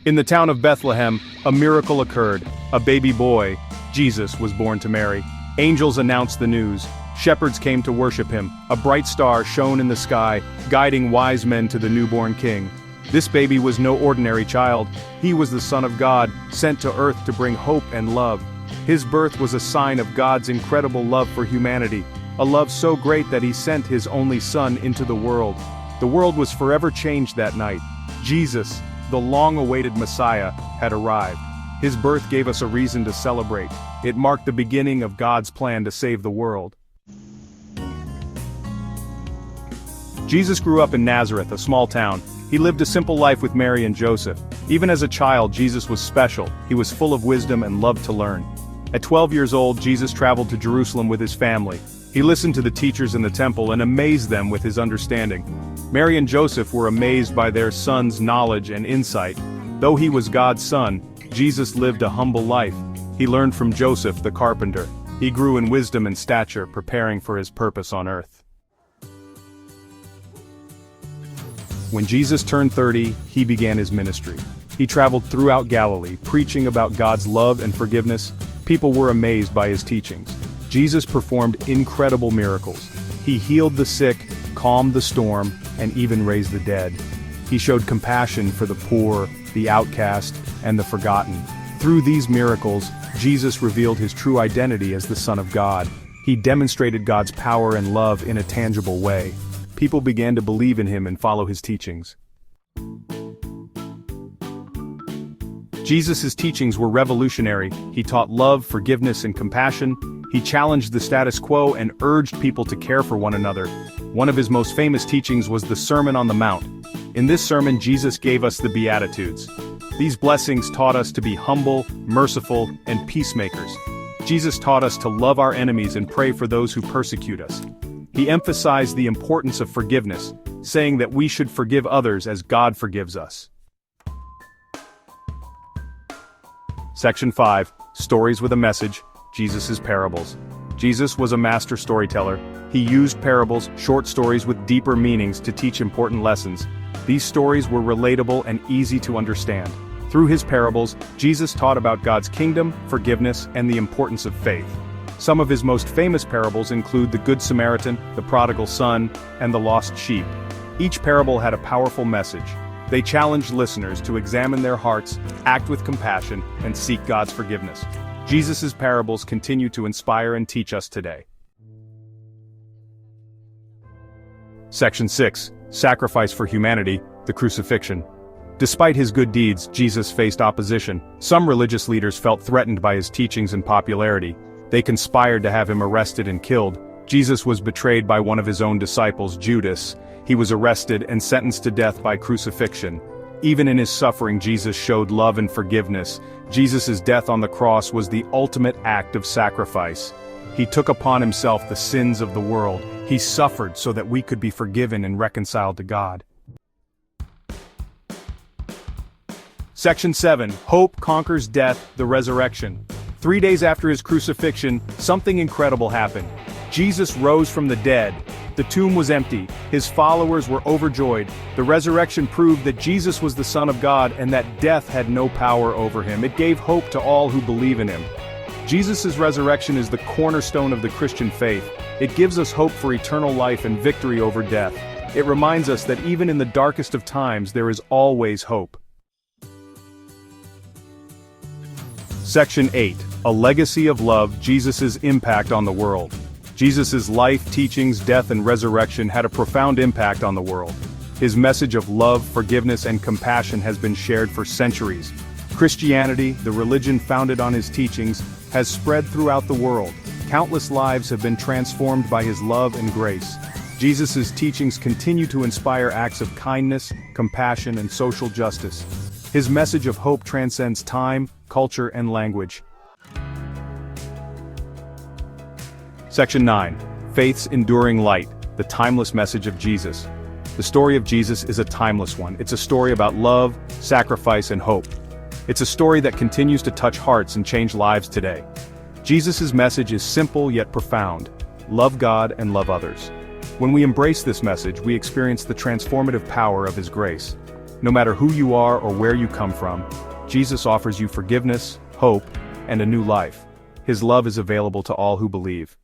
In the town of Bethlehem, a miracle occurred. A baby boy, Jesus, was born to Mary. Angels announced the news. Shepherds came to worship him. A bright star shone in the sky, guiding wise men to the newborn king. This baby was no ordinary child. He was the Son of God, sent to earth to bring hope and love. His birth was a sign of God's incredible love for humanity, a love so great that he sent his only Son into the world. The world was forever changed that night. Jesus, the long-awaited Messiah, had arrived. His birth gave us a reason to celebrate. It marked the beginning of God's plan to save the world. Jesus grew up in Nazareth, a small town. He lived a simple life with Mary and Joseph. Even as a child, Jesus was special. He was full of wisdom and loved to learn. At 12 years old, Jesus traveled to Jerusalem with his family. He listened to the teachers in the temple and amazed them with his understanding. Mary and Joseph were amazed by their son's knowledge and insight. Though he was God's son, Jesus lived a humble life. He learned from Joseph the carpenter. He grew in wisdom and stature, preparing for his purpose on earth. When Jesus turned 30, he began his ministry. He traveled throughout Galilee, preaching about God's love and forgiveness. People were amazed by his teachings. Jesus performed incredible miracles. He healed the sick, calmed the storm, and even raised the dead. He showed compassion for the poor, the outcast, and the forgotten. Through these miracles, Jesus revealed his true identity as the Son of God. He demonstrated God's power and love in a tangible way. People began to believe in him and follow his teachings. Jesus' teachings were revolutionary. He taught love, forgiveness, and compassion. He challenged the status quo and urged people to care for one another. One of his most famous teachings was the Sermon on the Mount. In this sermon, Jesus gave us the Beatitudes. These blessings taught us to be humble, merciful, and peacemakers. Jesus taught us to love our enemies and pray for those who persecute us. He emphasized the importance of forgiveness, saying that we should forgive others as God forgives us. Section 5. Stories with a Message. Jesus' Parables. Jesus was a master storyteller. He used parables, short stories with deeper meanings, to teach important lessons. These stories were relatable and easy to understand. Through his parables, Jesus taught about God's kingdom, forgiveness, and the importance of faith. Some of his most famous parables include the Good Samaritan, the Prodigal Son, and the Lost Sheep. Each parable had a powerful message. They challenged listeners to examine their hearts, act with compassion, and seek God's forgiveness. Jesus' parables continue to inspire and teach us today. Section 6. Sacrifice for Humanity, the Crucifixion. Despite his good deeds, Jesus faced opposition. Some religious leaders felt threatened by his teachings and popularity. They conspired to have him arrested and killed. Jesus was betrayed by one of his own disciples, Judas. He was arrested and sentenced to death by crucifixion. Even in his suffering, Jesus showed love and forgiveness. Jesus' death on the cross was the ultimate act of sacrifice. He took upon himself the sins of the world. He suffered so that we could be forgiven and reconciled to God. Section 7. Hope Conquers Death, the Resurrection. 3 days after his crucifixion, something incredible happened. Jesus rose from the dead. The tomb was empty. His followers were overjoyed. The resurrection proved that Jesus was the Son of God and that death had no power over him. It gave hope to all who believe in him. Jesus' resurrection is the cornerstone of the Christian faith. It gives us hope for eternal life and victory over death. It reminds us that even in the darkest of times, there is always hope. Section 8. A Legacy of Love, Jesus' Impact on the World. Jesus' life, teachings, death, and resurrection had a profound impact on the world. His message of love, forgiveness, and compassion has been shared for centuries. Christianity, the religion founded on his teachings, has spread throughout the world. Countless lives have been transformed by his love and grace. Jesus' teachings continue to inspire acts of kindness, compassion, and social justice. His message of hope transcends time, culture, and language. Section 9. Faith's Enduring Light, the Timeless Message of Jesus. The story of Jesus is a timeless one. It's a story about love, sacrifice, and hope. It's a story that continues to touch hearts and change lives today. Jesus' message is simple yet profound. Love God and love others. When we embrace this message, we experience the transformative power of his grace. No matter who you are or where you come from, Jesus offers you forgiveness, hope, and a new life. His love is available to all who believe.